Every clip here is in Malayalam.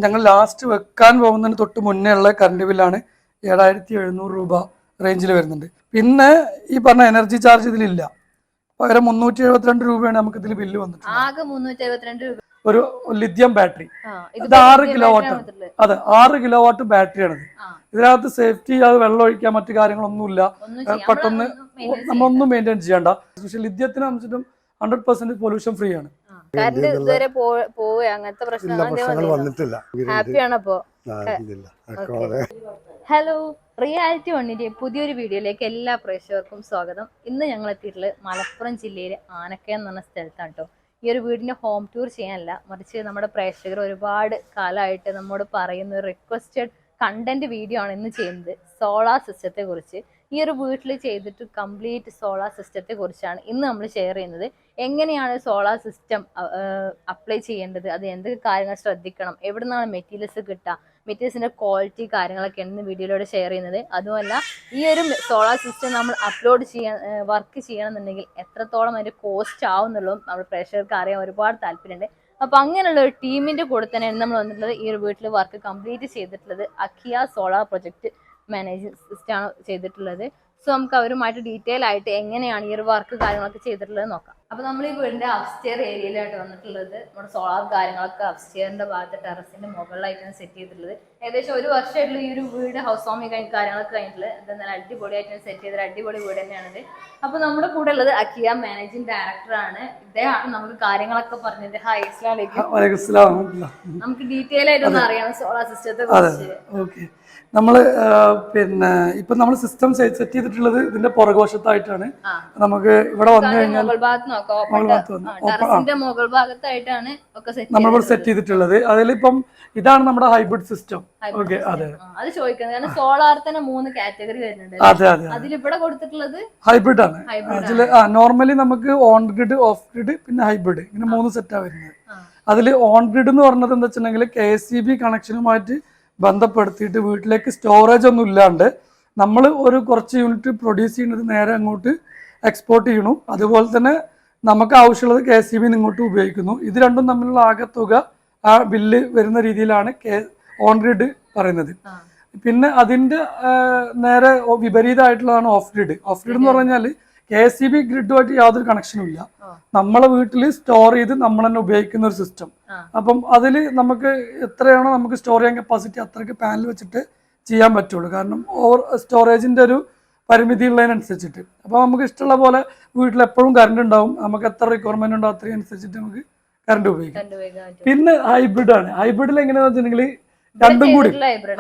ഞങ്ങൾ ലാസ്റ്റ് വെക്കാൻ പോകുന്നതിന് തൊട്ട് മുന്നേ ഉള്ള കറണ്ട് ബില്ലാണ് 7700 രൂപ റേഞ്ചിൽ വരുന്നുണ്ട്. പിന്നെ ഈ പറഞ്ഞ എനർജി ചാർജ് ഇതിലില്ല. പകരം 372 രൂപയാണ് നമുക്ക് ഇതിൽ ബില്ല് വന്നിട്ടുള്ളത്. ഒരു ലിഥിയം ബാറ്ററി, ഇത് 6 കിലോ വാട്ട്. അതെ, 6 കിലോ വാട്ട് ബാറ്ററിയാണിത്. ഇതിനകത്ത് സേഫ്റ്റി, അത് വെള്ളം ഒഴിക്കാൻ മറ്റു കാര്യങ്ങളൊന്നുമില്ല. പെട്ടെന്ന് നമ്മളൊന്നും മെയിൻറ്റെയിൻ ചെയ്യണ്ട. പക്ഷെ ലിഥിയത്തിന് സംബന്ധിച്ചിട്ടും 100% പൊല്യൂഷൻ ഫ്രീ ആണ്. ഹലോ, റിയാലിറ്റി വണ്ണിന്റെ പുതിയൊരു വീഡിയോയിലേക്ക് എല്ലാ പ്രേക്ഷകർക്കും സ്വാഗതം. ഇന്ന് ഞങ്ങൾ എത്തിയിട്ടുള്ളത് മലപ്പുറം ജില്ലയിലെ ആനക്കയം എന്ന് പറഞ്ഞ സ്ഥലത്താണ് കേട്ടോ. ഈ ഒരു വീടിന്റെ ഹോം ടൂർ ചെയ്യാനല്ല, മറിച്ച് നമ്മുടെ പ്രേക്ഷകർ ഒരുപാട് കാലമായിട്ട് നമ്മോട് പറയുന്ന ഒരു റിക്വസ്റ്റഡ് കണ്ടന്റ് വീഡിയോ ആണ് ഇന്ന് ചെയ്യുന്നത്. സോളാർ സിസ്റ്റത്തെ കുറിച്ച്, ഈ ഒരു വീട്ടിൽ ചെയ്തിട്ട് കംപ്ലീറ്റ് സോളാർ സിസ്റ്റത്തെ കുറിച്ചാണ് ഇന്ന് നമ്മൾ ഷെയർ ചെയ്യുന്നത്. എങ്ങനെയാണ് സോളാർ സിസ്റ്റം അപ്ലൈ ചെയ്യേണ്ടത്, അത് എന്തൊക്കെ കാര്യങ്ങൾ ശ്രദ്ധിക്കണം, എവിടെ നിന്നാണ് മെറ്റീരിയൽസ് കിട്ടുക, മെറ്റീരിയൽസിന്റെ ക്വാളിറ്റി കാര്യങ്ങളൊക്കെയാണ് ഇന്ന് വീഡിയോയിലൂടെ ഷെയർ ചെയ്യുന്നത്. അതുമല്ല, ഈ ഒരു സോളാർ സിസ്റ്റം നമ്മൾ അപ്ലോഡ് ചെയ്യാൻ വർക്ക് ചെയ്യണമെന്നുണ്ടെങ്കിൽ എത്രത്തോളം അതിന്റെ കോസ്റ്റ് ആവുന്നുള്ളതും നമ്മുടെ പ്രേക്ഷകർക്ക് അറിയാൻ ഒരുപാട് താല്പര്യമുണ്ട്. അപ്പൊ അങ്ങനെയുള്ള ഒരു ടീമിന്റെ കൂടെ തന്നെയാണ് നമ്മൾ വന്നിട്ടുള്ളത്. ഈ ഒരു വീട്ടിൽ വർക്ക് കംപ്ലീറ്റ് ചെയ്തിട്ടുള്ളത് അക്കിയ സോളാർ പ്രൊജക്ട് മാനേജിംഗ് സിസ്റ്റം ആണ് ചെയ്തിട്ടുള്ളത്. സോ നമുക്ക് അവരുമായിട്ട് ഡീറ്റെയിൽ ആയിട്ട് എങ്ങനെയാണ് ഈ ഒരു വർക്ക് കാര്യങ്ങളൊക്കെ ചെയ്തിട്ടുള്ളത് നോക്കാം. അപ്പൊ നമ്മൾ ഈ വീടിന്റെ അപ്സ്റ്റെയർ ഏരിയയിലായിട്ട് വന്നിട്ടുള്ളത്. നമ്മുടെ സോളാർ കാര്യങ്ങളൊക്കെ അപ്സ്റ്റെയറിന്റെ ഭാഗത്ത് ടെറസിന്റെ മുകളിലായിട്ടാണ് സെറ്റ് ചെയ്തിട്ടുള്ളത്. ഏകദേശം ഒരു വർഷമായിട്ടുള്ള ഈ ഒരു വീട് ഹൗസ് വാമിംഗ് കാര്യങ്ങളൊക്കെ കഴിഞ്ഞിട്ടുള്ളത്. ഇത് നല്ല അടിപൊളിയായിട്ടാണ് സെറ്റ് ചെയ്തത്. അടിപൊളി വീട് തന്നെയാണിത്. അപ്പൊ നമ്മുടെ കൂടെ ഉള്ളത് അക്കിയ മാനേജിംഗ് ഡയറക്ടർ ആണ്. ഇദ്ദേഹമാണ് നമുക്ക് കാര്യങ്ങളൊക്കെ പറഞ്ഞത്. ഹായ്, നമുക്ക് ഡീറ്റെയിൽ ആയിട്ടൊന്ന് അറിയണം സോളാർ സിസ്റ്റത്തെ കുറിച്ച്. നമ്മള് പിന്നെ ഇപ്പൊ നമ്മൾ സിസ്റ്റം സെറ്റ് ചെയ്തിട്ടുള്ളത് ഇതിന്റെ പുറകുവശത്തായിട്ടാണ്. നമുക്ക് ഇവിടെ വന്നു കഴിഞ്ഞാൽ നമ്മൾ സെറ്റ് ചെയ്തിട്ടുള്ളത്. അതിലിപ്പം ഇതാണ് നമ്മുടെ ഹൈബ്രിഡ് സിസ്റ്റം. ഓക്കെ, അതെ, അത് ചോദിക്കുന്നത് സോളാർ തന്നെ 3 കാറ്റഗറി വരുന്നുണ്ട്. അതെ അതെ, അതിൽ ഇവിടെ കൊടുത്തിട്ടുള്ളത് ഹൈബ്രിഡ് ആണ്. അതിൽ നോർമലി നമുക്ക് ഓൺ ഗ്രിഡ്, ഓഫ് ഗ്രിഡ്, പിന്നെ ഹൈബ്രിഡ്, ഇങ്ങനെ 3 സെറ്റാണ് വരുന്നത്. അതിൽ ഓൺ ഗ്രിഡ് എന്ന് പറഞ്ഞത് എന്താ വെച്ചിട്ടുണ്ടെങ്കിൽ KSEB കണക്ഷനുമായിട്ട് ബന്ധപ്പെടുത്തിയിട്ട് വീട്ടിലേക്ക് സ്റ്റോറേജ് ഒന്നും ഇല്ലാണ്ട് നമ്മൾ ഒരു കുറച്ച് യൂണിറ്റ് പ്രൊഡ്യൂസ് ചെയ്യുന്നത് നേരെ അങ്ങോട്ട് എക്സ്പോർട്ട് ചെയ്യണു. അതുപോലെ തന്നെ നമുക്ക് ആവശ്യമുള്ളത് KSEB ഇങ്ങോട്ട് ഉപയോഗിക്കുന്നു. ഇത് രണ്ടും തമ്മിലുള്ള ആകെ തുക ആ ബില്ല് വരുന്ന രീതിയിലാണ് ഓൺ ഗ്രിഡ് പറയുന്നത്. പിന്നെ അതിന്റെ നേരെ വിപരീതമായിട്ടുള്ളതാണ് ഓഫ് ഗ്രിഡ്. ഓഫ് ഗ്രിഡ് എന്ന് പറഞ്ഞാൽ KSEB ഗ്രിഡുമായിട്ട് യാതൊരു കണക്ഷനും ഇല്ല. നമ്മളെ വീട്ടിൽ സ്റ്റോർ ചെയ്ത് നമ്മൾ തന്നെ ഉപയോഗിക്കുന്ന ഒരു സിസ്റ്റം. അപ്പം അതിൽ നമുക്ക് എത്രയാണോ നമുക്ക് സ്റ്റോർ ചെയ്യാൻ കപ്പാസിറ്റി അത്രയ്ക്ക് പാനൽ വെച്ചിട്ട് ചെയ്യാൻ പറ്റുള്ളൂ. കാരണം ഓവർ സ്റ്റോറേജിന്റെ ഒരു പരിമിതി ഉള്ളതിനനുസരിച്ചിട്ട്. അപ്പോൾ നമുക്ക് ഇഷ്ടമുള്ള പോലെ വീട്ടിൽ എപ്പോഴും കറണ്ട് ഉണ്ടാവും. നമുക്ക് എത്ര റിക്വയർമെന്റ് ഉണ്ടോ അത്രയും അനുസരിച്ചിട്ട് നമുക്ക് കറണ്ട് ഉപയോഗിക്കാം. പിന്നെ ഹൈബ്രിഡ് ആണ്. ഹൈബ്രിഡിൽ എങ്ങനെയാണെന്ന് വെച്ചിട്ടുണ്ടെങ്കിൽ രണ്ടും കൂടി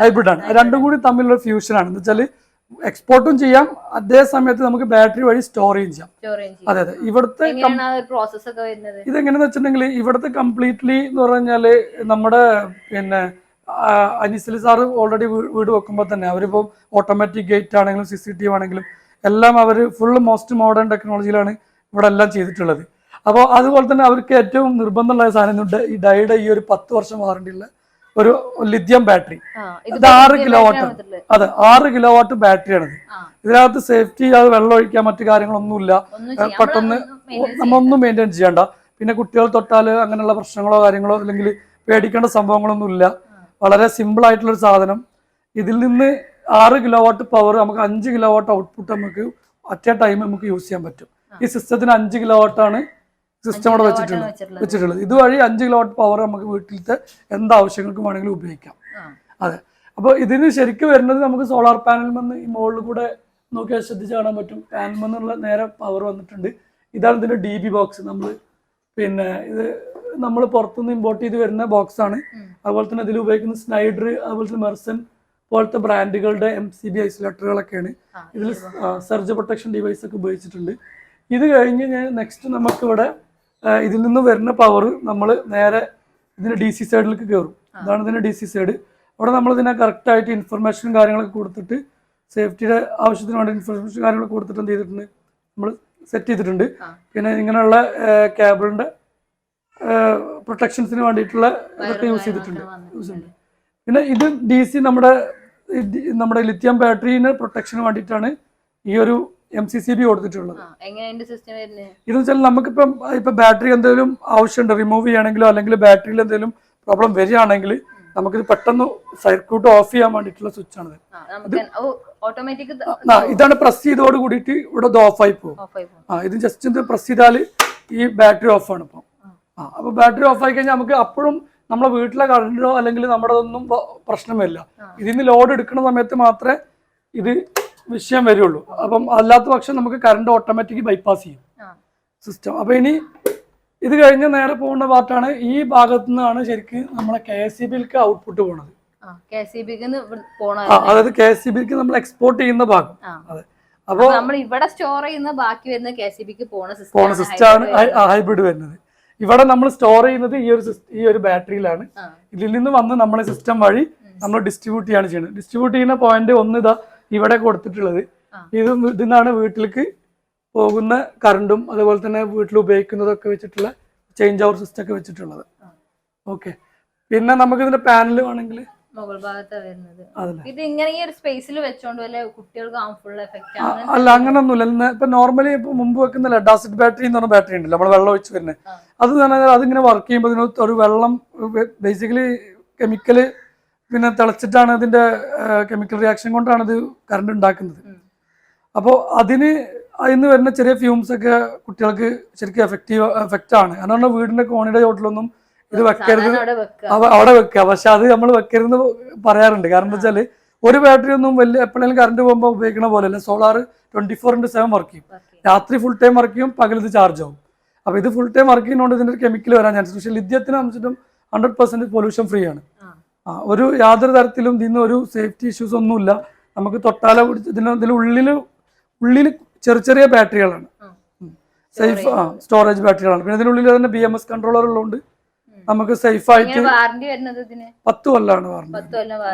ഹൈബ്രിഡ് ആണ്. രണ്ടും കൂടി തമ്മിലുള്ള ഫ്യൂഷൻ ആണ്. എന്ന് വെച്ചാൽ എക്സ്പോർട്ടും ചെയ്യാം, അതേ സമയത്ത് നമുക്ക് ബാറ്ററി വഴി സ്റ്റോർ ചെയ്യാം. അതെ അതെ. ഇവിടുത്തെ ഇതെങ്ങനെയാന്ന് വെച്ചിട്ടുണ്ടെങ്കിൽ ഇവിടുത്തെ കംപ്ലീറ്റ്ലി എന്ന് പറഞ്ഞാല് നമ്മുടെ പിന്നെ അനിസലി സാറ് ഓൾറെഡി വീട് വെക്കുമ്പോൾ തന്നെ അവരിപ്പോൾ ഓട്ടോമാറ്റിക് ഗേറ്റ് ആണെങ്കിലും CCTV ആണെങ്കിലും എല്ലാം അവർ ഫുള്ള് മോസ്റ്റ് മോഡേൺ ടെക്നോളജിയിലാണ് ഇവിടെ എല്ലാം ചെയ്തിട്ടുള്ളത്. അപ്പോൾ അതുപോലെ തന്നെ അവർക്ക് ഏറ്റവും നിർബന്ധമുള്ള സാധനം ഈ ഡൈയുടെ ഈ ഒരു 10 വർഷം വാറണ്ടി ഉള്ള ഒരു ലിഥിയം ബാറ്ററി. ഇത് 6 കിലോ വാട്ട്. അതെ, 6 കിലോ വാട്ട് ബാറ്ററിയാണിത്. ഇതിനകത്ത് സേഫ്റ്റി, അത് വെള്ളം ഒഴിക്കാൻ മറ്റു കാര്യങ്ങളൊന്നുമില്ല. പെട്ടെന്ന് നമ്മളൊന്നും മെയിൻറ്റെയിൻ ചെയ്യണ്ട. പിന്നെ കുട്ടികൾ തൊട്ടാൽ അങ്ങനെയുള്ള പ്രശ്നങ്ങളോ കാര്യങ്ങളോ അല്ലെങ്കിൽ പേടിക്കേണ്ട സംഭവങ്ങളൊന്നും ഇല്ല. വളരെ സിമ്പിൾ ആയിട്ടുള്ളൊരു സാധനം. ഇതിൽ നിന്ന് 6 കിലോ വാട്ട് പവർ നമുക്ക് 5 കിലോ വാട്ട് ഔട്ട്പുട്ട് നമുക്ക് അറ്റ് എ ടൈം നമുക്ക് യൂസ് ചെയ്യാൻ പറ്റും. ഈ സിസ്റ്റത്തിന് 5 കിലോ വാട്ടാണ് സിസ്റ്റം അവിടെ വെച്ചിട്ടുള്ളത്. ഇതുവഴി 5 കിലോ വാട്ട് പവർ നമുക്ക് വീട്ടിലത്തെ എന്താവശ്യങ്ങൾക്കും വേണമെങ്കിലും ഉപയോഗിക്കാം. അതെ. അപ്പോൾ ഇതിന് ശരിക്കും വരുന്നത് നമുക്ക് സോളാർ പാനൽ വന്ന് ഈ മുകളിൽ കൂടെ നോക്കിയാൽ ശ്രദ്ധിച്ച് കാണാൻ പറ്റും. പാനൽ വന്നുള്ള നേരെ പവർ വന്നിട്ടുണ്ട്. ഇതാണ് ഇതിന്റെ DB ബോക്സ്. നമ്മൾ പിന്നെ ഇത് നമ്മൾ പുറത്തുനിന്ന് ഇമ്പോർട്ട് ചെയ്ത് വരുന്ന ബോക്സ് ആണ്. അതുപോലെ തന്നെ ഇതിൽ ഉപയോഗിക്കുന്ന സ്നൈഡർ, അതുപോലെ തന്നെ മെർസൺ പോലത്തെ ബ്രാൻഡുകളുടെ MCB ഐസൊലേറ്ററുകളൊക്കെയാണ്. ഇതിൽ സർജ് പ്രൊട്ടക്ഷൻ ഡിവൈസ് ഒക്കെ ഉപയോഗിച്ചിട്ടുണ്ട്. ഇത് കഴിഞ്ഞ് നെക്സ്റ്റ് നമുക്കിവിടെ ഇതിൽ നിന്ന് വരുന്ന പവർ നമ്മൾ നേരെ ഇതിന്റെ DC സൈഡിലേക്ക് കയറും. ഇതാണ് ഇതിന്റെ DC സൈഡ്. അവിടെ നമ്മൾ ഇതിനെ കറക്റ്റായിട്ട് ഇൻഫർമേഷനും കാര്യങ്ങളൊക്കെ കൊടുത്തിട്ട് സേഫ്റ്റിയുടെ ആവശ്യത്തിന് വേണ്ടി ഇൻഫർമേഷൻ കാര്യങ്ങളൊക്കെ കൊടുത്തിട്ട് എന്ത് ചെയ്തിട്ടുണ്ട്, നമ്മൾ സെറ്റ് ചെയ്തിട്ടുണ്ട്. പിന്നെ ഇങ്ങനെയുള്ള കേബിളിന്റെ പ്രൊട്ടക്ഷൻസിന് വേണ്ടിയിട്ടുള്ള ഇതൊക്കെ യൂസ് ചെയ്തിട്ടുണ്ട്. പിന്നെ ഇത് DC നമ്മുടെ ലിഥിയം ബാറ്ററിന് പ്രൊട്ടക്ഷന് വേണ്ടിയിട്ടാണ് ഈ ഒരു MCCB കൊടുത്തിട്ടുള്ളത്. ഇതെന്ന് വെച്ചാൽ നമുക്കിപ്പം ബാറ്ററി എന്തെങ്കിലും ആവശ്യമുണ്ട് റിമൂവ് ചെയ്യണമെങ്കിലോ അല്ലെങ്കിൽ ബാറ്ററിയിൽ എന്തെങ്കിലും പ്രോബ്ലം വരികയാണെങ്കിൽ നമുക്കിത് പെട്ടെന്ന് സർക്യൂട്ട് ഓഫ് ചെയ്യാൻ വേണ്ടിയിട്ടുള്ള സ്വിച്ച് ആണ്. ഓട്ടോമാറ്റിക് ഇതാണ് പ്രസ് ചെയ്തോട് കൂടിയിട്ട് ഇവിടെ ഇത് ഓഫ് ആയി പോകും. ഇത് ജസ്റ്റ് ഇത് പ്രസ് ചെയ്താൽ ഈ ബാറ്ററി ഓഫ് ആണ് ഇപ്പം. അപ്പൊ ബാറ്ററി ഓഫ് ആയി കഴിഞ്ഞാൽ നമുക്ക് അപ്പോഴും നമ്മളെ വീട്ടിലെ കറണ്ടോ അല്ലെങ്കിൽ നമ്മുടെ ഒന്നും പ്രശ്നം വരില്ല. ഇതിന് ലോഡ് എടുക്കുന്ന സമയത്ത് മാത്രമേ ഇത് വിഷയം വരുള്ളൂ. അപ്പം അല്ലാത്ത പക്ഷം നമുക്ക് കറണ്ട് ഓട്ടോമാറ്റിക് ബൈപ്പാസ് ചെയ്യും സിസ്റ്റം. അപ്പൊ ഇനി ഇത് കഴിഞ്ഞ് നേരെ പോകുന്ന പാർട്ടാണ് ഈ ഭാഗത്തു നിന്നാണ് ശരിക്കും നമ്മളെ KSEBിലേക്ക് ഔട്ട്പുട്ട് പോണത്. അതായത് KSEBിക്ക് നമ്മൾ എക്സ്പോർട്ട് ചെയ്യുന്ന ഭാഗം. അതെ. അപ്പൊ നമ്മൾ ഇവിടെ സ്റ്റോർ ചെയ്യുന്ന ബാക്കി വരുന്ന KSEBിക്ക് പോണ സിസ്റ്റം ആണ് ഹൈബ്രിഡ് വരുന്നത്. ഇവിടെ നമ്മൾ സ്റ്റോർ ചെയ്യുന്നത് ഈ ഒരു ബാറ്ററിയിലാണ്. ഇതിൽ നിന്ന് വന്ന് നമ്മളെ സിസ്റ്റം വഴി നമ്മൾ ഡിസ്ട്രിബ്യൂട്ട് ചെയ്യാണ് ചെയ്യുന്നത്. ഡിസ്ട്രിബ്യൂട്ട് ചെയ്യുന്ന പോയിന്റ് ഒന്ന് ഇതാ ഇവിടെ കൊടുത്തിട്ടുള്ളത്. ഇതിന്നാണ് വീട്ടിലേക്ക് പോകുന്ന കറണ്ടും അതുപോലെ തന്നെ വീട്ടിൽ ഉപയോഗിക്കുന്നതൊക്കെ വെച്ചിട്ടുള്ള ചേഞ്ച് ഓവർ സിസ്റ്റം ഒക്കെ വെച്ചിട്ടുള്ളത്. ഓക്കെ. പിന്നെ നമുക്ക് ഇതിന്റെ പാനൽ വേണമെങ്കിൽ മുകൾ ഭാഗത്താണ് വരുന്നത്. ഇത് ഇങ്ങനെ ഈ ഒരു സ്പേസിൽ വെച്ചോണ്ട് വല്ല കുട്ടികൾക്ക് ഹാർംഫുൾ എഫക്റ്റ് അല്ല, അങ്ങനൊന്നുമില്ല. ഇപ്പൊ നോർമലി ഇപ്പൊ മുമ്പ് വെക്കുന്ന ലെഡ് ആസിഡ് ബാറ്ററി എന്ന് പറഞ്ഞ ബാറ്ററി ഉണ്ടല്ലോ, നമ്മൾ വെള്ളം ഒഴിച്ച് വരുന്നത്. അത് തന്നെ അതിങ്ങനെ വർക്ക് ചെയ്യുമ്പോൾ ഇതിനകത്ത് ഒരു വെള്ളം ബേസിക്കലി കെമിക്കല് പിന്നെ തിളച്ചിട്ടാണ് ഇതിന്റെ കെമിക്കൽ റിയാക്ഷൻ കൊണ്ടാണ് ഇത് കറണ്ട് ഉണ്ടാക്കുന്നത്. അപ്പോൾ അതിന് അതിന്ന് വരുന്ന ചെറിയ ഫ്യൂംസ് ഒക്കെ കുട്ടികൾക്ക് ശരിക്കും എഫക്റ്റ് ആണ്. കാരണം വീടിന്റെ കോണിയുടെ ചോട്ടിലൊന്നും ഇത് വെക്കരുത്, അവിടെ വെക്കുക. പക്ഷെ അത് നമ്മൾ വെക്കരുതെന്ന് പറയാറുണ്ട്. കാരണം എന്താ വെച്ചാൽ ഒരു ബാറ്ററി ഒന്നും വലിയ എപ്പോഴെങ്കിലും കറണ്ട് പോകുമ്പോൾ ഉപയോഗിക്കുന്ന പോലെയല്ല. സോളാർ 24/7 വർക്ക് ചെയ്യും. രാത്രി ഫുൾ ടൈം വർക്ക് ചെയ്യും, പകൽ ഇത് ചാർജ് ആവും. അപ്പോൾ ഇത് ഫുൾ ടൈം വർക്ക് ചെയ്യുന്നതുകൊണ്ട് ഇതിന്റെ കെമിക്കൽ വരാൻ ചാൻസ്. പക്ഷേ ലിഥിയത്തിന് സംബന്ധിച്ചിട്ടും 100% പൊല്യൂഷൻ ഫ്രീ ആണ്. ഒരു യാതൊരു തരത്തിലും ഇതിന് ഒരു സേഫ്റ്റി ഇഷ്യൂസ് ഒന്നുമില്ല. നമുക്ക് തൊട്ടാല ഉള്ളിൽ ചെറിയ ബാറ്ററികളാണ്, സേഫ് സ്റ്റോറേജ് ബാറ്ററികളാണ്. പിന്നെ ഇതിനുള്ളിൽ തന്നെ BMS കൺട്രോളർ ഉള്ളതുകൊണ്ട് നമുക്ക് സേഫ് ആയിട്ട് 10 കൊല്ലമാണ് വാറണ്ടി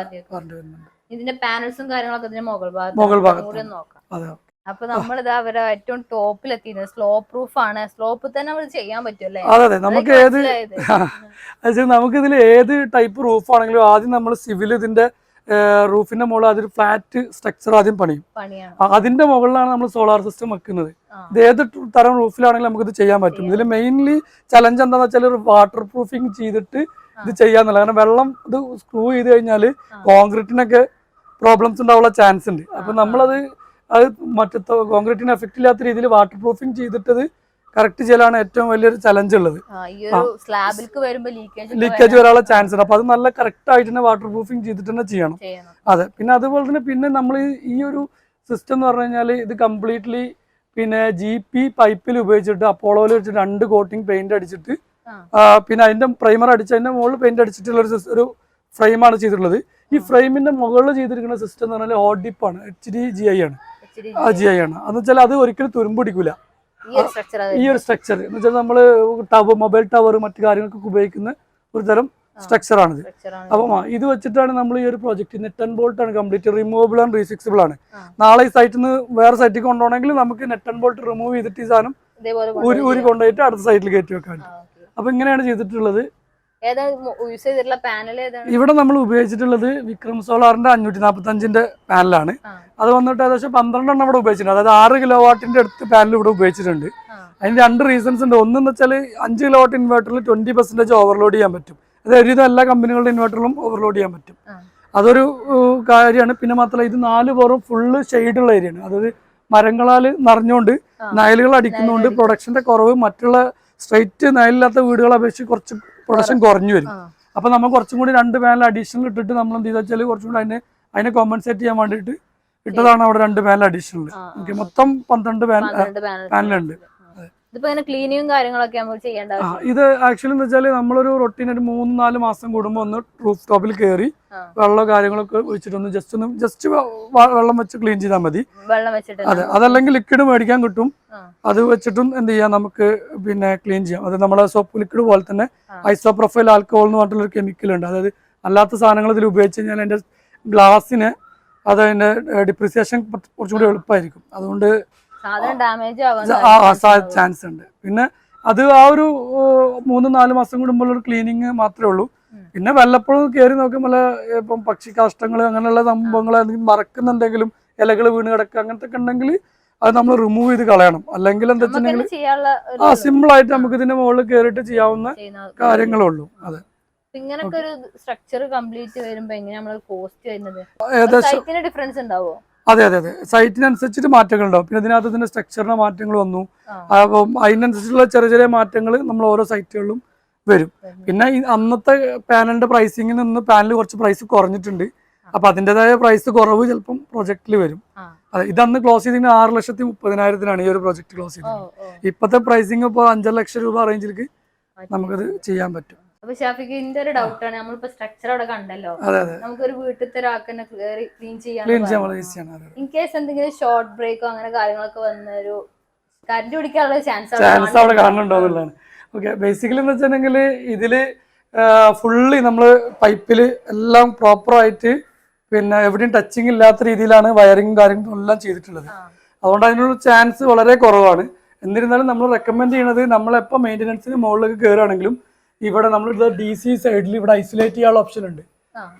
വരുന്നുണ്ട്. ഇതിന്റെ പാനൽസും കാര്യങ്ങളൊക്കെ മുകൾ ഭാഗത്ത് നോക്കാം. അതെ. അപ്പൊ നമ്മളിത് അവരെ ഏറ്റവും ടോപ്പിൽ എത്തിയത് സ്ലോ പ്രൂഫ് ആണ്. സ്ലോപ്പ് തന്നെ നമ്മൾ ചെയ്യാൻ പറ്റുമല്ലേ? അതെ. നമുക്ക് ഇതിൽ ഏത് ടൈപ്പ് റൂഫ് ആണെങ്കിലും ആദ്യം നമ്മൾ സിവിൽ ഇതിന്റെ റൂഫിന്റെ മുകളിൽ അതൊരു ഫ്ലാറ്റ് സ്ട്രക്ചർ ആദ്യം പണിയും. അതിന്റെ മുകളിലാണ് നമ്മൾ സോളാർ സിസ്റ്റം വെക്കുന്നത്. ഇത് ഏത് തരം റൂഫിലാണെങ്കിലും നമുക്ക് ഇത് ചെയ്യാൻ പറ്റും. ഇതിൽ മെയിൻലി ചലഞ്ച് എന്താണെന്ന് വെച്ചാൽ ഒരു വാട്ടർ പ്രൂഫിങ് ചെയ്തിട്ട് ഇത് ചെയ്യാന്നുള്ളത്. കാരണം വെള്ളം ഇത് സ്ക്രൂ ചെയ്ത് കഴിഞ്ഞാൽ കോൺക്രീറ്റിനൊക്കെ പ്രോബ്ലംസ് ഉണ്ടാവാനുള്ള ചാൻസ് ഉണ്ട്. അപ്പൊ നമ്മളത് മറ്റേ കോൺക്രീറ്റിന് എഫക്റ്റ് ഇല്ലാത്ത രീതിയിൽ വാട്ടർ പ്രൂഫിങ് ചെയ്തിട്ടത് കറക്റ്റ് ചെയ്യലാണ് ഏറ്റവും വലിയൊരു ചലഞ്ച് ഉള്ളത്. ലീക്കേജ് വരാനുള്ള ചാൻസ് ഉണ്ട്. അപ്പൊ അത് നല്ല കറക്റ്റ് ആയിട്ട് തന്നെ വാട്ടർ പ്രൂഫിങ് ചെയ്തിട്ട് തന്നെ ചെയ്യണം. അതെ. പിന്നെ അതുപോലെ തന്നെ പിന്നെ നമ്മൾ ഈ ഒരു സിസ്റ്റം എന്ന് പറഞ്ഞു കഴിഞ്ഞാൽ ഇത് കംപ്ലീറ്റ്ലി പിന്നെ GP പൈപ്പിൽ ഉപയോഗിച്ചിട്ട് അപ്പോളോയിൽ വെച്ചിട്ട് 2 കോട്ടിങ് പെയിന്റ് അടിച്ചിട്ട് പിന്നെ അതിന്റെ പ്രൈമർ അടിച്ച് അതിന്റെ മുകളിൽ പെയിന്റ് അടിച്ചിട്ടുള്ള ഒരു ഫ്രെയിമാണ് ചെയ്തിട്ടുള്ളത്. ഈ ഫ്രെയിമിന്റെ മുകളിൽ ചെയ്തിരിക്കുന്ന സിസ്റ്റം എന്ന് പറഞ്ഞാൽ ODIP-ആണ്, HDGI ആണ്. GI ആണ്. എന്ന് വെച്ചാൽ അത് ഒരിക്കലും തുരുമ്പ് പിടിക്കൂല. ഈ ഒരു സ്ട്രക്ചർ എന്ന് വെച്ചാൽ നമ്മള് മൊബൈൽ ടവർ മറ്റു കാര്യങ്ങൾക്കൊക്കെ ഉപയോഗിക്കുന്ന ഒരു തരം സ്ട്രക്ചർ ആണിത്. അപ്പം ഇത് വെച്ചിട്ടാണ് നമ്മൾ ഈ ഒരു പ്രോജക്റ്റ് നെറ്റ് ആൻഡ് ബോൾട്ട് ആണ്, കംപ്ലീറ്റ് റിമൂവബിൾ ആൻഡ് റീഫിക്സിബിൾ ആണ്. നാളെ ഈ സൈറ്റിൽ നിന്ന് വേറെ സൈറ്റിൽ കൊണ്ടുപോകണമെങ്കിൽ നമുക്ക് നെറ്റ് ആൻഡ് ബോൾട്ട് റിമൂവ് ചെയ്തിട്ട് ഈ സാധനം ഊരി കൊണ്ടുപോയിട്ട് അടുത്ത സൈറ്റിൽ കയറ്റി വെക്കാൻ. അപ്പൊ ഇങ്ങനെയാണ് ചെയ്തിട്ടുള്ളത്. ഇവിടെ നമ്മൾ ഉപയോഗിച്ചിട്ടുള്ളത് വിക്രം സോളാറിന്റെ 545ന്റെ പാനലാണ്. അത് വന്നിട്ട് ഏകദേശം 12 എണ്ണം ഇവിടെ ഉപയോഗിച്ചിട്ടുണ്ട്. അതായത് 6 കിലോവാട്ടിന്റെ അടുത്ത് പാനൽ ഇവിടെ ഉപയോഗിച്ചിട്ടുണ്ട്. അതിന് 2 റീസൺസ് ഉണ്ട്. ഒന്നെന്ന് വെച്ചാൽ 5 കിലോവാട്ട് ഇൻവേർട്ടറിൽ 20% ഓവർലോഡ് ചെയ്യാൻ പറ്റും. അത് ഒരുവിധം എല്ലാ കമ്പനികളുടെ ഇൻവേർട്ടറിലും ഓവർലോഡ് ചെയ്യാൻ പറ്റും. അതൊരു കാര്യമാണ്. പിന്നെ മാത്രമല്ല ഇത് 4 പേരും ഫുള്ള് ഷെയ്ഡുള്ള ഏരിയയാണ്. അതായത് മരങ്ങളാൽ നിറഞ്ഞുകൊണ്ട് നയലുകൾ അടിക്കുന്നതുകൊണ്ട് പ്രൊഡക്ഷന്റെ കുറവ് മറ്റുള്ള സ്ട്രൈറ്റ് നയലില്ലാത്ത വീടുകളെ അപേക്ഷിച്ച് കുറച്ച് പ്രൊഡക്ഷൻ കുറഞ്ഞു വരും. അപ്പൊ നമ്മൾ കുറച്ചും കൂടി 2 പാനൽ അഡീഷണൽ ഇട്ടിട്ട് നമ്മൾ എന്ത് ചെയ്താൽ കുറച്ചും കൂടി അതിനെ കോമ്പൻസേറ്റ് ചെയ്യാൻ വേണ്ടിയിട്ട് ഇട്ടതാണ് അവിടെ 2 പാനൽ അഡീഷണൽ. മൊത്തം 12 പാനലുണ്ട്. ക്ലീനിങ്ങും കാര്യങ്ങളൊക്കെ ഇത് ആക്ച്വലി എന്ന് വെച്ചാൽ നമ്മളൊരു റൊട്ടീൻ ഒരു 3-4 മാസം കൂടുമ്പോൾ ഒന്ന് റൂഫ് ടോപ്പിൽ കയറി വെള്ളം കാര്യങ്ങളൊക്കെ ഒഴിച്ചിട്ടൊന്ന് ജസ്റ്റ് വെള്ളം വെച്ച് ക്ലീൻ ചെയ്താൽ മതി. അതെ. അതല്ലെങ്കിൽ ലിക്വിഡ് മേടിക്കാൻ കിട്ടും. അത് വെച്ചിട്ടും എന്ത് ചെയ്യാം, നമുക്ക് പിന്നെ ക്ലീൻ ചെയ്യാം. അത് നമ്മളെ സോപ്പ് ലിക്വിഡ് പോലെ തന്നെ ഐസോപ്രൊഫൈൽ ആൽക്കഹോൾ എന്ന് പറഞ്ഞിട്ടുള്ള ഒരു കെമിക്കൽ ഉണ്ട്. അതായത് അല്ലാത്ത സാധനങ്ങൾ ഇതിൽ ഉപയോഗിച്ച് കഴിഞ്ഞാൽ അതിന്റെ ഗ്ലാസിന് അതിന്റെ ഡിപ്രിസിയേഷൻ കുറച്ചും കൂടി എളുപ്പമായിരിക്കും. അതുകൊണ്ട് ചാൻസ് ഉണ്ട്. പിന്നെ അത് ആ ഒരു 3-4 മാസം കൂടുമ്പോൾ ഒരു ക്ലീനിങ് മാത്രമേ ഉള്ളൂ. പിന്നെ വല്ലപ്പോഴും കയറി നോക്കുമ്പോൾ ഇപ്പം പക്ഷി കാഷ്ടങ്ങൾ അങ്ങനെയുള്ള സംഭവങ്ങൾ മറക്കുന്നുണ്ടെങ്കിലും ഇലകൾ വീണ് കിടക്കുക അങ്ങനത്തെ ഒക്കെ ഉണ്ടെങ്കിൽ അത് നമ്മൾ റിമൂവ് ചെയ്ത് കളയണം. അല്ലെങ്കിൽ എന്താ വെച്ചിട്ടുണ്ടെങ്കിൽ സിമ്പിൾ ആയിട്ട് നമുക്ക് ഇതിന്റെ മുകളിൽ കയറിയിട്ട് ചെയ്യാവുന്ന കാര്യങ്ങളേ ഉള്ളൂ. അതെ. ഇങ്ങനൊക്കെ ഒരു സ്ട്രക്ചർ കംപ്ലീറ്റ് വരുമ്പോ എങ്ങനെ നമ്മള് കോസ്റ്റ് വരുന്നത്? ഏകദേശം സൈറ്റിന് ഡിഫറൻസ് ഉണ്ടാവോ? അതെ അതെ അതെ, സൈറ്റിനനുസരിച്ചിട്ട് മാറ്റങ്ങൾ ഉണ്ടാവും. പിന്നെ ഇതിനകത്ത് ഇതിന്റെ സ്ട്രക്ചറിന്റെ മാറ്റങ്ങൾ വന്നു. അപ്പം അതിനനുസരിച്ചുള്ള ചെറിയ ചെറിയ മാറ്റങ്ങൾ നമ്മൾ ഓരോ സൈറ്റുകളിലും വരും. പിന്നെ ഈ അന്നത്തെ പാനലിന്റെ പ്രൈസിങ്ങിൽ നിന്ന് പാനൽ കുറച്ച് പ്രൈസ് കുറഞ്ഞിട്ടുണ്ട്. അപ്പൊ അതിൻ്റെതായ പ്രൈസ് കുറവ് ചിലപ്പം പ്രൊജക്റ്റിൽ വരും. അതെ, ഇതന്ന് ക്ലോസ് ചെയ്തിങ്ങനെ 6,30,000 ഈ ഒരു പ്രൊജക്ട് ക്ലോസ് ചെയ്തത്. ഇപ്പോഴത്തെ പ്രൈസിങ് ഇപ്പോൾ 5 ലക്ഷം രൂപ റേഞ്ചിലേക്ക് നമുക്കത് ചെയ്യാൻ പറ്റും. അപ്പൊ ഷാഫിക്കിന്റെ ഒരു ഡൗട്ടാണ്, നമ്മളിപ്പോ സ്ട്രക്ചർ അവിടെ കണ്ടല്ലോ, നമുക്കൊരു വീട്ടിലത്തെ ഒരാൾക്ക് തന്നെ ക്ലീൻ ചെയ്യാൻ ഇൻ കേസ് എന്തെങ്കിലും ഷോർട്ട് ബ്രേക്കോ അങ്ങനെ കാര്യങ്ങളൊക്കെ വന്ന ഒരു കറണ്ട് പിടിക്കാനുള്ള ചാൻസ് അവിടെ കാണുന്നുണ്ടോന്നുള്ളതാണ്. ഓക്കെ, ബേസിക്കലി എന്ന് വെച്ചിട്ടുണ്ടെങ്കിൽ ഇതില് ഫുള്ളി നമ്മള് പൈപ്പില് എല്ലാം പ്രോപ്പറായിട്ട് പിന്നെ എവിടെയും ടച്ചിങ് ഇല്ലാത്ത രീതിയിലാണ് വയറിങ്ങും കാര്യങ്ങളും എല്ലാം ചെയ്തിട്ടുള്ളത്. അതുകൊണ്ട് അതിനുള്ള ചാൻസ് വളരെ കുറവാണ്. എന്നിരുന്നാലും നമ്മൾ റെക്കമെൻഡ് ചെയ്യുന്നത്, നമ്മളെപ്പോൾ മെയിൻ്റനൻസിന് മുകളിലേക്ക് കയറുകയാണെങ്കിലും ഇവിടെ നമ്മൾ DC സൈഡിൽ ഇവിടെ ഐസൊലേറ്റ് ചെയ്യാനുള്ള ഓപ്ഷൻ ഉണ്ട്.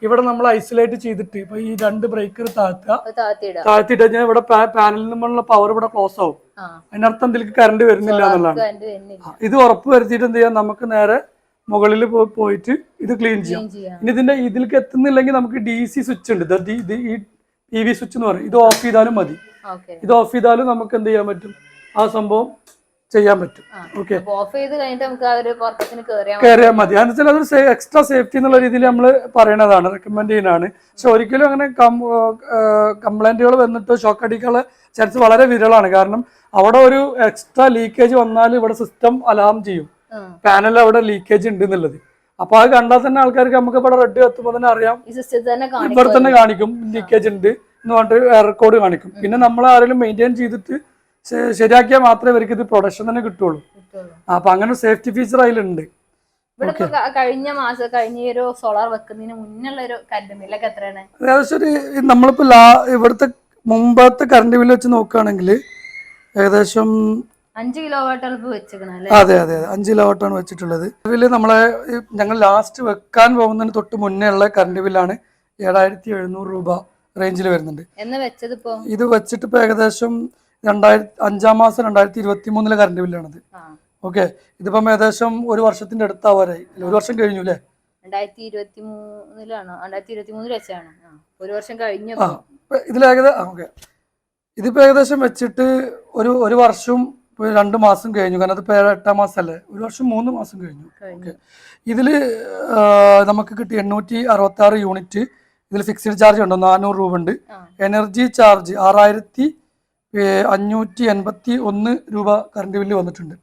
ഇവിടെ നമ്മൾ ഐസൊലേറ്റ് ചെയ്തിട്ട് ഇപ്പൊ ഈ 2 ബ്രേക്കർ താഴ്ത്തിയിട്ട് കഴിഞ്ഞാൽ ഇവിടെ പാനലിൽ നിന്നുള്ള പവർ ഇവിടെ ക്ലോസ് ആവും. അതിനർത്ഥം ഇതിലേക്ക് കറണ്ട് വരുന്നില്ല എന്നുള്ളതാണ്. ഇത് ഉറപ്പ് വരുത്തിയിട്ട് എന്ത് ചെയ്യാം, നമുക്ക് നേരെ മുകളിൽ പോയിട്ട് ഇത് ക്ലീൻ ചെയ്യാം. ഇനി ഇതിലേക്ക് എത്തുന്നില്ലെങ്കിൽ നമുക്ക് DC സ്വിച്ച് ഉണ്ട്, ഈ PV സ്വിച്ച് എന്ന് പറയും. ഇത് ഓഫ് ചെയ്താലും മതി. ഇത് ഓഫ് ചെയ്താലും നമുക്ക് എന്ത് ചെയ്യാൻ പറ്റും, ആ സംഭവം ചെയ്യാൻ പറ്റും. ഓക്കെ, കയറിയാൽ മതി. എന്ന് വെച്ചാൽ അതൊരു എക്സ്ട്രാ സേഫ്റ്റി എന്നുള്ള രീതിയിൽ നമ്മൾ പറയണതാണ്, റെക്കമെൻഡ് ചെയ്യുന്നതാണ്. പക്ഷെ ഒരിക്കലും അങ്ങനെ കംപ്ലൈന്റുകൾ വന്നിട്ട് ഷോക്ക് അടിക്കാനുള്ള ചാൻസ് വളരെ വിരളാണ്. കാരണം അവിടെ ഒരു എക്സ്ട്രാ ലീക്കേജ് വന്നാൽ ഇവിടെ സിസ്റ്റം അലാം ചെയ്യും, പാനൽ അവിടെ ലീക്കേജ് ഉണ്ട് എന്നുള്ളത്. അപ്പൊ അത് കണ്ടാൽ തന്നെ ആൾക്കാർക്ക് നമുക്ക് ഇവിടെ റെഡ് കത്തുമ്പോൾ തന്നെ അറിയാം, ഇവിടെ തന്നെ കാണിക്കും ലീക്കേജ് ഉണ്ട് എന്ന് പറഞ്ഞിട്ട് എറർ കോഡ് കാണിക്കും. പിന്നെ നമ്മൾ ആരെങ്കിലും മെയിൻറ്റെയിൻ ചെയ്തിട്ട് ശരിയാക്കിയാൽ മാത്രമേ ഇവർക്ക് ഇത് പ്രൊഡക്ഷൻ തന്നെ കിട്ടുള്ളൂ. അപ്പൊ അങ്ങനെ സേഫ്റ്റി ഫീച്ചർ അതിലുണ്ട്. കഴിഞ്ഞ ഒരു സോളാർ വെക്കുന്നതിന് മുന്നുള്ള ഒരു കറണ്ട് ബില്ലൊക്കെ എത്രയാണ്? ഏകദേശം നമ്മളിപ്പോ ഇവിടുത്തെ മുമ്പത്തെ കറണ്ട് ബില്ല് വെച്ച് നോക്കുകയാണെങ്കിൽ ഏകദേശം 5 കിലോവാട്ട് വെച്ചിരിക്കണല്ലേ? അതെ അതെ അതെ, 5 കിലോവാട്ടാണ് വെച്ചിട്ടുള്ളത്. ബില്ല് നമ്മളെ ഞങ്ങൾ ലാസ്റ്റ് വെക്കാൻ പോകുന്നതിന് തൊട്ട് മുന്നേ ഉള്ള കറണ്ട് ബില്ലാണ് 7,700 രൂപ റേഞ്ചിൽ വരുന്നുണ്ട്. ഇത് വെച്ചിട്ട് ഇപ്പൊ ഏകദേശം 5-ാം മാസം 2023 കറണ്ട് ബില്ലാണിത്. ഓക്കെ, ഇതിപ്പം ഏകദേശം 1 വർഷത്തിന്റെ അടുത്താവാറായി. 1 വർഷം കഴിഞ്ഞു അല്ലേ? 2023 വെച്ചാണ്, 1 വർഷം കഴിഞ്ഞു. ഓക്കെ, ഇതിപ്പോ ഏകദേശം വെച്ചിട്ട് ഒരു വർഷം 2 മാസം കഴിഞ്ഞു. കാരണം അതിപ്പോ 8-ാം മാസം അല്ലേ, 1 വർഷം 3 മാസം കഴിഞ്ഞു. ഓക്കെ, ഇതില് നമുക്ക് കിട്ടി 866 യൂണിറ്റ്. ഇതിൽ ഫിക്സ്ഡ് ചാർജ് ഉണ്ടോ 400 രൂപ ഉണ്ട്. എനർജി ചാർജ് 6,581 രൂപ കറണ്ട് ബില്ല് വന്നിട്ടുണ്ട്.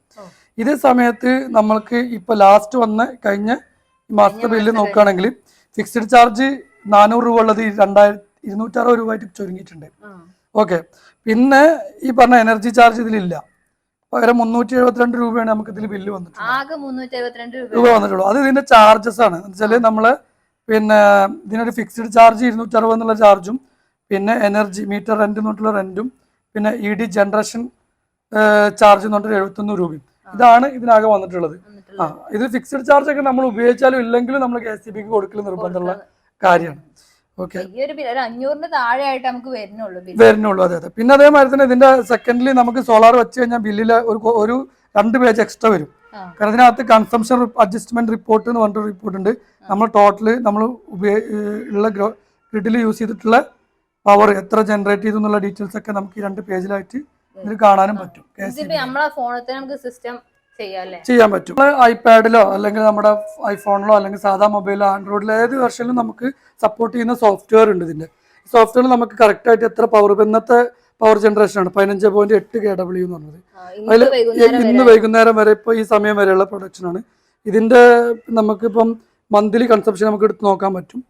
ഇതേ സമയത്ത് നമ്മൾക്ക് ഇപ്പൊ ലാസ്റ്റ് വന്ന കഴിഞ്ഞ മാസത്തെ ബില്ല് നോക്കുകയാണെങ്കിൽ ഫിക്സ്ഡ് ചാർജ് 400 രൂപ ഉള്ളത് 2,260 രൂപ ആയിട്ട് ചുരുങ്ങിയിട്ടുണ്ട്. ഓക്കെ, പിന്നെ ഈ പറഞ്ഞ എനർജി ചാർജ് ഇതിലില്ല. പകരം 372 രൂപയാണ് നമുക്ക് ഇതിൽ ബില്ല് വന്നിട്ടുള്ളത്. രൂപ വന്നിട്ടുള്ളൂ. അത് ഇതിന്റെ ചാർജസ് ആണ്. എന്ന് വെച്ചാല് നമ്മള് പിന്നെ ഇതിനൊരു ഫിക്സ്ഡ് ചാർജ് 260 എന്നുള്ള ചാർജും, പിന്നെ എനർജി മീറ്റർ റെന്റ് എന്നുള്ള റെന്റും, പിന്നെ ED ജനറേഷൻ ചാർജ് എന്ന് പറഞ്ഞിട്ട് 71 രൂപയും. ഇതാണ് ഇതിനാകെ വന്നിട്ടുള്ളത്. ഇത് ഫിക്സ്ഡ് ചാർജ് ഒക്കെ നമ്മൾ ഉപയോഗിച്ചാലും ഇല്ലെങ്കിലും നമ്മൾ KSEBക്ക് കൊടുക്കൽ നിർബന്ധമുള്ള കാര്യമാണ്. ഓക്കെ, വരുന്നുള്ളൂ. അതെ അതെ. പിന്നെ അതേമാതിരി തന്നെ ഇതിന്റെ സെക്കൻഡിൽ നമുക്ക് സോളാർ വെച്ച് കഴിഞ്ഞാൽ ബില്ലിൽ ഒരു 2 പേജ് എക്സ്ട്രാ വരും. കാരണം ഇതിനകത്ത് കൺസംഷൻ അഡ്ജസ്റ്റ്മെന്റ് റിപ്പോർട്ട് എന്ന് പറഞ്ഞിട്ട് റിപ്പോർട്ട് ഉണ്ട്. നമ്മൾ ടോട്ടല് നമ്മൾ ഉള്ള ഗ്രിഡിൽ യൂസ് ചെയ്തിട്ടുള്ള പവർ എത്ര ജനറേറ്റ് ചെയ്തു എന്നുള്ള ഡീറ്റെയിൽസ് ഒക്കെ നമുക്ക് ഈ 2 പേജിലായിട്ട് ഇതിൽ കാണാനും പറ്റും. ചെയ്യാൻ പറ്റും. ഐപാഡിലോ അല്ലെങ്കിൽ നമ്മുടെ ഐഫോണിലോ അല്ലെങ്കിൽ സാധാ മൊബൈലോ ആൻഡ്രോയിഡിലോ ഏത് വെർഷനിലും നമുക്ക് സപ്പോർട്ട് ചെയ്യുന്ന സോഫ്റ്റ്വെയർ ഉണ്ട്. ഇതിന്റെ സോഫ്റ്റ്വെയർ നമുക്ക് കറക്റ്റ് ആയിട്ട് എത്ര പവർ, ഇന്നത്തെ പവർ ജനറേഷൻ ആണ് 15.8 kW എന്ന് പറഞ്ഞത്. അതിൽ ഇന്ന് വൈകുന്നേരം വരെ ഇപ്പോൾ ഈ സമയം വരെയുള്ള പ്രൊഡക്ഷൻ ആണ്. ഇതിന്റെ നമുക്കിപ്പം മന്ത്ലി കൺസംഷൻ നമുക്ക് എടുത്ത് നോക്കാൻ പറ്റും.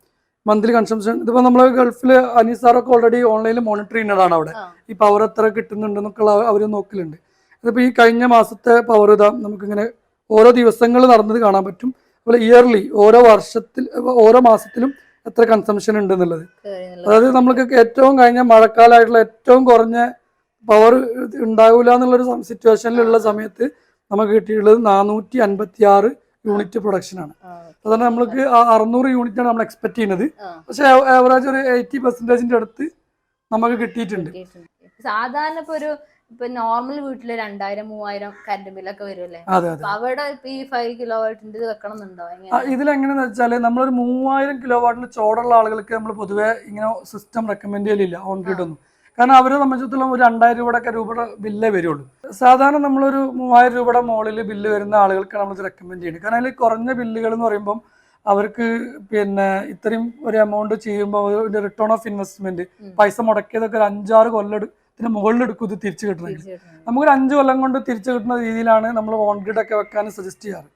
മന്ത്ലി കൺസംഷൻ ഇതിപ്പോ നമ്മള് ഗൾഫിൽ അനീസാറൊക്കെ ഓൾറെഡി ഓൺലൈനിൽ മോണിറ്റർ ചെയ്യുന്നതാണ്. അവിടെ ഈ പവർ എത്ര കിട്ടുന്നുണ്ടെന്നൊക്കെ അവർ നോക്കലുണ്ട്. ഇതിപ്പോ ഈ കഴിഞ്ഞ മാസത്തെ പവർ ഇതാ നമുക്കിങ്ങനെ ഓരോ ദിവസങ്ങൾ നടന്നത് കാണാൻ പറ്റും. അതുപോലെ ഇയർലി ഓരോ മാസത്തിലും എത്ര കൺസംഷൻ ഉണ്ട് എന്നുള്ളത്. അതായത് നമ്മൾക്ക് ഏറ്റവും കഴിഞ്ഞ മഴക്കാലമായിട്ടുള്ള ഏറ്റവും കുറഞ്ഞ പവർ ഉണ്ടാവില്ല എന്നുള്ളൊരു സിറ്റുവേഷനിലുള്ള സമയത്ത് നമുക്ക് കിട്ടിയിട്ടുള്ളത് 456 യൂണിറ്റ് പ്രൊഡക്ഷൻ ആണ്. അതുകൊണ്ട് നമ്മൾക്ക് 600 യൂണിറ്റ് ആണ് നമ്മൾ എക്സ്പെക്ട് ചെയ്യുന്നത്. പക്ഷെ ആവറേജ് ഒരു 80% അടുത്ത് നമുക്ക് കിട്ടിയിട്ടുണ്ട്. സാധാരണ ഇപ്പൊ ഒരു ഇപ്പൊ നോർമൽ വീട്ടില് 2000-3000 കറണ്ട് ബില്ലൊക്കെ വരുമല്ലേ? അതെ അപ്പൊ അവിടെ ഇപ്പൊ ഈ 5 കിലോവാട്ടിന്റെ ഇത് വെക്കണം എന്നുണ്ടോ? എങ്ങനെ? ഇതിലെങ്ങനെയാന്ന് വെച്ചാൽ നമ്മളൊരു 3000 കിലോ വാട്ടിന് ചോടുള്ള ആളുകൾക്ക് നമ്മൾ പൊതുവെ ഇങ്ങനെ സിസ്റ്റം റെക്കമെൻഡ് ചെയ്യലില്ല ഓൺ ഗ്രിഡ് ഒന്നും. കാരണം അവരെ സംബന്ധിച്ചിടത്തോളം ഒരു 2000 രൂപയുടെ ബില്ലേ വരുള്ളൂ. സാധാരണ നമ്മളൊരു 3000 രൂപയുടെ മുകളിൽ ബില്ല് വരുന്ന ആളുകൾക്കാണ് നമ്മൾ റെക്കമെൻഡ് ചെയ്യുന്നത്. കാരണം അതിൽ കുറഞ്ഞ ബില്ലുകൾ എന്ന് പറയുമ്പം അവർക്ക് പിന്നെ ഇത്രയും ഒരു എമൗണ്ട് ചെയ്യുമ്പോൾ ഒരു റിട്ടേൺ ഓഫ് ഇൻവെസ്റ്റ്മെന്റ് പൈസ മുടക്കിയതൊക്കെ ഒരു 5-6 കൊല്ലത്തിന് മുകളിൽ എടുക്കും ഇത് തിരിച്ചു കിട്ടണമെങ്കിൽ. നമുക്കൊരു 5 കൊല്ലം കൊണ്ട് തിരിച്ചു കിട്ടുന്ന രീതിയിലാണ് നമ്മൾ ഓൺ ഗ്രിഡ് ഒക്കെ വെക്കാൻ സജസ്റ്റ് ചെയ്യാറ്.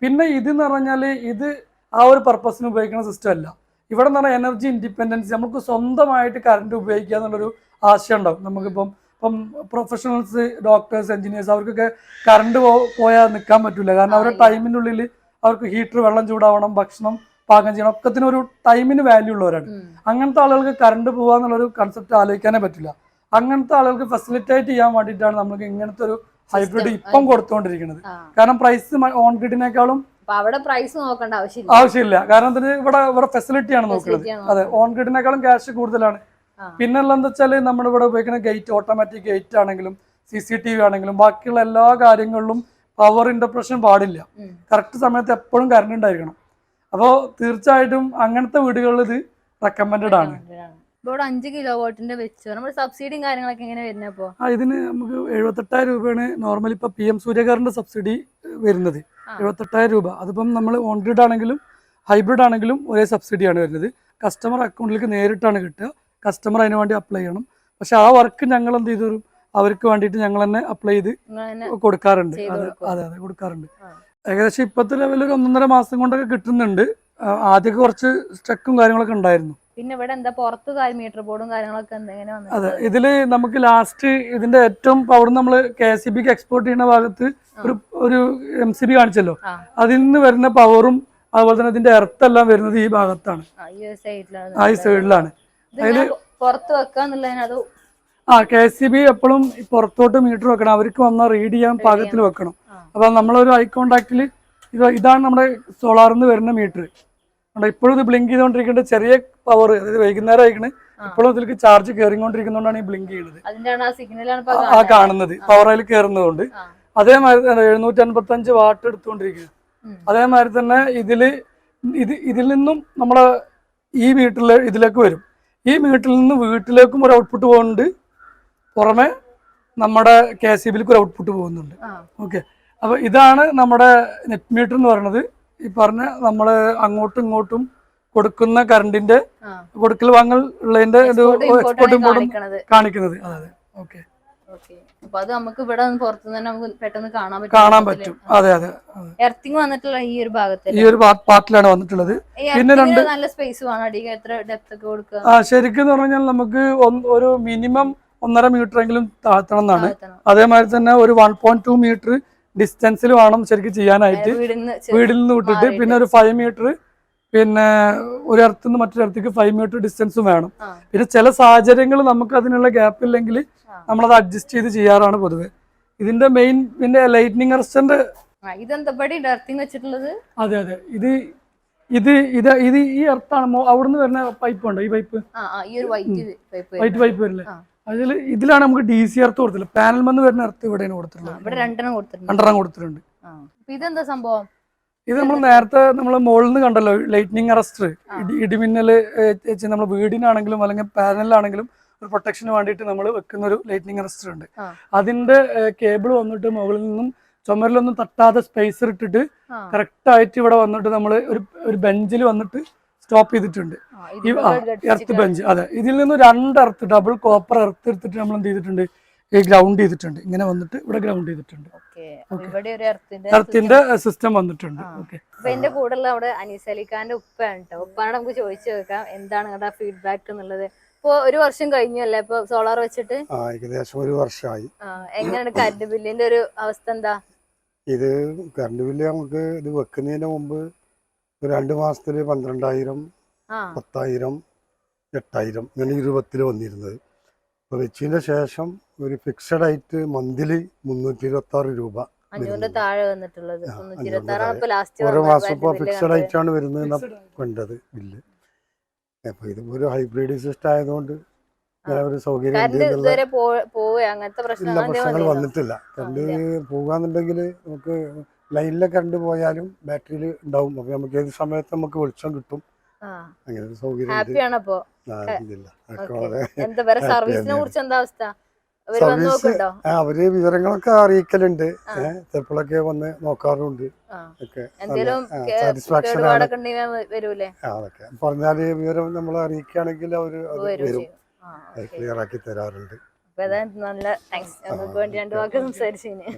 പിന്നെ ഇത് എന്ന് പറഞ്ഞാൽ ഇത് ആ ഒരു പർപ്പസിന് ഉപയോഗിക്കുന്ന സിസ്റ്റം അല്ല. ഇവിടെ എന്ന് പറഞ്ഞാൽ എനർജി ഇൻഡിപെൻഡൻസ്, നമുക്ക് സ്വന്തമായിട്ട് കറണ്ട് ഉപയോഗിക്കുക എന്നുള്ളൊരു ആശയം ഉണ്ടാവും. നമുക്കിപ്പം പ്രൊഫഷണൽസ്, ഡോക്ടേഴ്സ്, എഞ്ചിനീയേഴ്സ് അവർക്കൊക്കെ കറണ്ട് പോയാൽ നിൽക്കാൻ പറ്റില്ല. കാരണം അവരുടെ ടൈമിൻ്റെ ഉള്ളിൽ അവർക്ക് ഹീറ്റർ, വെള്ളം ചൂടാവണം, ഭക്ഷണം പാകം ചെയ്യണം, ഒക്കത്തിന് ഒരു ടൈമിന് വാല്യൂ ഉള്ളവരാണ്. അങ്ങനത്തെ ആളുകൾക്ക് കറണ്ട് പോകുക എന്നുള്ളൊരു കൺസെപ്റ്റ് ആലോചിക്കാനേ പറ്റില്ല. അങ്ങനത്തെ ആളുകൾക്ക് ഫെസിലിറ്റേറ്റ് ചെയ്യാൻ വേണ്ടിയിട്ടാണ് നമുക്ക് ഇങ്ങനത്തെ ഒരു ഹൈബ്രിഡ് ഇപ്പം കൊടുത്തുകൊണ്ടിരിക്കുന്നത്. കാരണം പ്രൈസ് ഓൺ ഗ്രിഡിനേക്കാളും അവിടെ പ്രൈസ് നോക്കേണ്ട ആവശ്യമില്ല. കാരണം ഇതിന് ഇവിടെ ഫെസിലിറ്റിയാണ് നോക്കുന്നത്. അതെ, ഓൺ ഗ്രിഡിനേക്കാളും ക്യാഷ് കൂടുതലാണ്. പിന്നെ ഉള്ളതെന്ന് വെച്ചാൽ നമ്മളിവിടെ ഉപയോഗിക്കുന്ന ഗേറ്റ്, ഓട്ടോമാറ്റിക് ഗേറ്റ് ആണെങ്കിലും CCTV ആണെങ്കിലും ബാക്കിയുള്ള എല്ലാ കാര്യങ്ങളിലും പവർ ഇന്റർപ്രഷൻ പാടില്ല. കറക്റ്റ് സമയത്ത് എപ്പോഴും കറണ്ട് ഉണ്ടായിരിക്കണം. അപ്പോൾ തീർച്ചയായിട്ടും അങ്ങനത്തെ വീടുകളിൽ ഇത് റെക്കമെൻഡഡ് ആണ്. ഇവിടെ 5 കിലോ വാട്ടിന്റെ വെച്ച് നമ്മുടെ സബ്സിഡിയും കാര്യങ്ങളൊക്കെ എങ്ങനെ വരുന്നപ്പോ? ഇതിന് നമുക്ക് 78,000 രൂപയാണ് നോർമലി ഇപ്പൊ PM സൂര്യകാറിന്റെ സബ്സിഡി വരുന്നത്. 78,000 രൂപ. അതിപ്പം നമ്മൾ ഓൺ ഗ്രിഡ് ആണെങ്കിലും ഹൈബ്രിഡ് ആണെങ്കിലും ഒരേ സബ്സിഡിയാണ് വരുന്നത്. കസ്റ്റമർ അക്കൗണ്ടിലേക്ക് നേരിട്ടാണ് കിട്ടുക. കസ്റ്റമർ അതിന് വേണ്ടി അപ്ലൈ ചെയ്യണം. പക്ഷെ ആ വർക്ക് ഞങ്ങൾ എന്ത് ചെയ്തു തരും, അവർക്ക് വേണ്ടിയിട്ട് ഞങ്ങൾ തന്നെ അപ്ലൈ ചെയ്ത് കൊടുക്കാറുണ്ട്. അതെ കൊടുക്കാറുണ്ട്. ഏകദേശം ഇപ്പോഴത്തെ ലെവലിൽ ഒരു 1.5 മാസം കൊണ്ടൊക്കെ കിട്ടുന്നുണ്ട്. ആദ്യമൊക്കെ കുറച്ച് സ്ട്രക്കും കാര്യങ്ങളൊക്കെ ഉണ്ടായിരുന്നു. പിന്നെ ഇവിടെ എന്താ പുറത്ത് മീറ്റർ ബോർഡും കാര്യങ്ങളൊക്കെ എങ്ങനെ? അതെ, ഇതില് നമുക്ക് ലാസ്റ്റ് ഇതിന്റെ ഏറ്റവും പവർ നമ്മൾ KSEBക്ക് എക്സ്പോർട്ട് ചെയ്യുന്ന ഭാഗത്ത് ഒരു MCB കാണിച്ചല്ലോ, അതിൽ നിന്ന് വരുന്ന പവറും അതുപോലെ തന്നെ ഇതിന്റെ എർത്ത് എല്ലാം വരുന്നത് ഈ ഭാഗത്താണ്, ഈ സൈഡിലാണ്. അതില് പുറത്ത് വെക്കാന്നുള്ളതിന് KSEB എപ്പോഴും പുറത്തോട്ട് മീറ്റർ വെക്കണം, അവർക്ക് വന്നാൽ റീഡ് ചെയ്യാൻ പാകത്തിൽ വെക്കണം. അപ്പൊ നമ്മളൊരു ഐ കോണ്ടാക്റ്റിൽ ഇതാണ് നമ്മുടെ സോളാറിൽ നിന്ന് വരുന്ന മീറ്റർ. ഇപ്പോഴും ഇത് ബ്ലിങ്ക് ചെയ്തുകൊണ്ടിരിക്കേണ്ട ചെറിയ പവർ, അതായത് വൈകുന്നേരം ആയിക്കണ്, ഇപ്പോഴും ഇതിലേക്ക് ചാർജ് കയറിക്കൊണ്ടിരിക്കുന്നതുകൊണ്ടാണ് ഈ ബ്ലിങ്ക് ചെയ്യുന്നത്. ആ കാണുന്നത് പവർ അതിൽ കയറുന്നതുകൊണ്ട്. അതേമാതിരി 755 വാട്ട് എടുത്തുകൊണ്ടിരിക്കുക. അതേമാതിരി തന്നെ ഇതിൽ നിന്നും നമ്മളെ ഈ ഇതിലേക്ക് വരും. ഈ മീറ്ററിൽ നിന്ന് വീട്ടിലേക്കും ഒരു ഔട്ട്പുട്ട് പോകുന്നുണ്ട്, പുറമെ നമ്മുടെ KSEBിലേക്ക് ഒരു ഔട്ട്പുട്ട് പോകുന്നുണ്ട്. ഓക്കെ, അപ്പൊ ഇതാണ് നമ്മുടെ നെറ്റ് മീറ്റർ എന്ന് പറയുന്നത്. ഈ പറഞ്ഞ നമ്മള് അങ്ങോട്ടും ഇങ്ങോട്ടും കൊടുക്കുന്ന കറണ്ടിന്റെ കൊടുക്കൽ വാങ്ങൽ ഉള്ളതിന്റെ എക്സ്പോർട്ട് ഇമ്പോർട്ടും കാണിക്കുന്നത്. അതെ, ഓക്കെ. അത് നമുക്ക് ഇവിടെ പുറത്തുനിന്ന് നമുക്ക് പെട്ടെന്ന് കാണാൻ പറ്റും. അതെ അതെ, എർത്തിങ് വന്നിട്ടുള്ള ഈ ഒരു ഭാഗത്ത്, ഈ ഒരു പാർട്ടിലാണ് വന്നിട്ടുള്ളത്. പിന്നെ നല്ല സ്പേസ് വേണം. എത്ര ഡെപ്ത് ഒക്കെ കൊടുക്കുക? ശരിക്കും പറഞ്ഞാൽ നമുക്ക് ഒരു മിനിമം 1.5 മീറ്റർ എങ്കിലും താഴ്ത്തണം എന്നാണ്. അതേമാതിരി തന്നെ ഒരു 1.2 മീറ്റർ ഡിസ്റ്റൻസിൽ വേണം ശരിക്കും ചെയ്യാനായിട്ട്, വീടിൽ നിന്ന് വിട്ടിട്ട്. പിന്നെ ഒരു 5 മീറ്റർ, പിന്നെ ഒരു ഇടത്തു നിന്ന് മറ്റൊരു ഇടത്തേക്ക് 5 മീറ്റർ ഡിസ്റ്റൻസും വേണം. പിന്നെ ചില സാഹചര്യങ്ങൾ നമുക്ക് അതിനുള്ള ഗ്യാപ്പ് ഇല്ലെങ്കിൽ നമ്മളത് അഡ്ജസ്റ്റ് ചെയ്ത് ചെയ്യാറാണ് പൊതുവെ. ഇതിന്റെ മെയിൻ പിന്നെ ലൈറ്റ്നിങ് അറസ്റ്റന്റ് വെച്ചിട്ടുള്ളത്. അതെ അതെ, ഇത് ഈ എർത്താണ്. അവിടുന്ന് വരുന്ന പൈപ്പ് ഉണ്ടോ, ഈ പൈപ്പ്, വൈറ്റ് പൈപ്പ് വരില്ലേ, ഇതിലാണ് നമുക്ക് DC എർത്ത് കൊടുത്തില്ല. പാനൽ മന്ന് വരുന്ന എർത്ത് ഇവിടെയാണ് കൊടുത്തിട്ടുള്ളത്. 2 കൊടുത്തിട്ടുണ്ട്. ഇതെന്താ സംഭവം? ഇത് നമ്മൾ നേരത്തെ നമ്മൾ മുകളിൽ നിന്ന് കണ്ടല്ലോ, ലൈറ്റ്നിങ് അറസ്റ്റർ, ഇടിമിന്നൽ നമ്മൾ വീടിനാണെങ്കിലും അല്ലെങ്കിൽ പാനലിലാണെങ്കിലും ഒരു പ്രൊട്ടക്ഷന് വേണ്ടിയിട്ട് നമ്മൾ വെക്കുന്ന ഒരു ലൈറ്റ്നിങ് അറസ്റ്റർ ഉണ്ട്. അതിന്റെ കേബിൾ വന്നിട്ട് മുകളിൽ നിന്നും ചുമരിലൊന്നും തട്ടാതെ സ്പേസ് ഇട്ടിട്ട് കറക്റ്റ് ആയിട്ട് ഇവിടെ വന്നിട്ട് നമ്മൾ ഒരു ബെഞ്ചിൽ വന്നിട്ട് സ്റ്റോപ്പ് ചെയ്തിട്ടുണ്ട്. Earth bench. അതെ, ഇതിൽ നിന്ന് 2 എർത്ത്, ഡബിൾ കോപ്പർ എർത്ത് എടുത്തിട്ട് നമ്മൾ എന്ത് ചെയ്തിട്ടുണ്ട്, ഗ്രൗണ്ട് ചെയ്തിട്ടുണ്ട്. ഇങ്ങനെ വന്നിട്ട് ഇവിടെ ഗ്രൗണ്ട് ചെയ്തിട്ടുണ്ട്. എർത്തിന്റെ സിസ്റ്റം വന്നിട്ടുണ്ട്. എന്റെ കൂടെ ഉള്ള അവിടെ അനീസലിക്കാന്റെ ഉപ്പാണ് കേട്ടോ. ഉപ്പാണ് നമുക്ക് ചോദിച്ചു നോക്കാം എന്താണ് നിങ്ങളുടെ ഫീഡ്ബാക്ക് എന്നുള്ളത്. ഇപ്പൊ 1 വർഷം കഴിഞ്ഞല്ലേ ഇപ്പൊ സോളാർ വെച്ചിട്ട്? ഏകദേശം 1 വർഷമായി. എങ്ങനെയാണ് കറണ്ട് ബില്ലിന്റെ ഒരു അവസ്ഥ എന്താ? ഇത് കറണ്ട് ബില്ല് നമുക്ക് ഇത് വെക്കുന്നതിന് മുമ്പ് 2 മാസത്തില് 12,000, 10,000, 8,000 ഇങ്ങനെ 20 വന്നിരുന്നത്. അപ്പോൾ വെച്ചതിന് ശേഷം ഒരു ഫിക്സഡ് ആയിട്ട് മന്ത്ലി 326 രൂപ ഓരോ മാസം ഇപ്പോൾ ഫിക്സഡ് ആയിട്ടാണ് വരുന്നത് കണ്ടത് ബില്ല്. അപ്പോൾ ഇത് ഒരു ഹൈബ്രിഡ് സിസ്റ്റം ആയതുകൊണ്ട് ഇങ്ങനെ ഒരു സൗകര്യം ഉണ്ട് കറണ്ട് എന്നുള്ള ഇതുവരെ പോവുക അങ്ങനത്തെ പ്രശ്നം ഇല്ല അങ്ങനത്തെ പ്രശ്നങ്ങൾ വന്നിരുന്നോ? വന്നിട്ടില്ല. കറണ്ട് പോകാന്നുണ്ടെങ്കിൽ നമുക്ക് ലൈനിലെ കറണ്ട് പോയാലും ബാറ്ററിയിൽ ഉണ്ടാവും. അപ്പൊ നമുക്ക് ഏത് സമയത്ത് നമുക്ക് വെളിച്ചം കിട്ടും. ആ അങ്ങനെ ഒരു സൗകര്യം ഉണ്ട്. ഹാപ്പിയാണ് അപ്പോ. ഇല്ല ഓക്കേ. വളരെ എന്താ വേറെ happy സർവീസിനെ തന്നെയാണ്. കുറിച്ച് എന്താ അവസ്ഥ? അവര് വന്ന് സർവീസ് നോക്കുന്നുണ്ടോ? അവര് വിവരങ്ങളൊക്കെ അറിയിക്കലുണ്ട്. ചിലപ്പോഴൊക്കെ വന്ന് നോക്കാറുണ്ട്. ആ. ഒക്കെ എന്തേലും സാറ്റിസ്ഫാക്ഷൻ ആണ്. കേടുപാടൊക്കെ ഉണ്ടെങ്കിൽ വരൂലേ? അതൊക്കെ പറഞ്ഞാല് വിവരം നമ്മൾ അറിയിക്കുകയാണെങ്കിൽ അവര് അത് വരും വരും, ചെയ്യും. ആ ഓക്കെ. ക്ലിയർ ആക്കി തരാറുണ്ട്. അപ്പൊ അതാ നല്ല താങ്ക്സ്. ഞങ്ങൾക്ക് വേണ്ടി 2 വാക്ക് സംസാരിച്ചതിന്.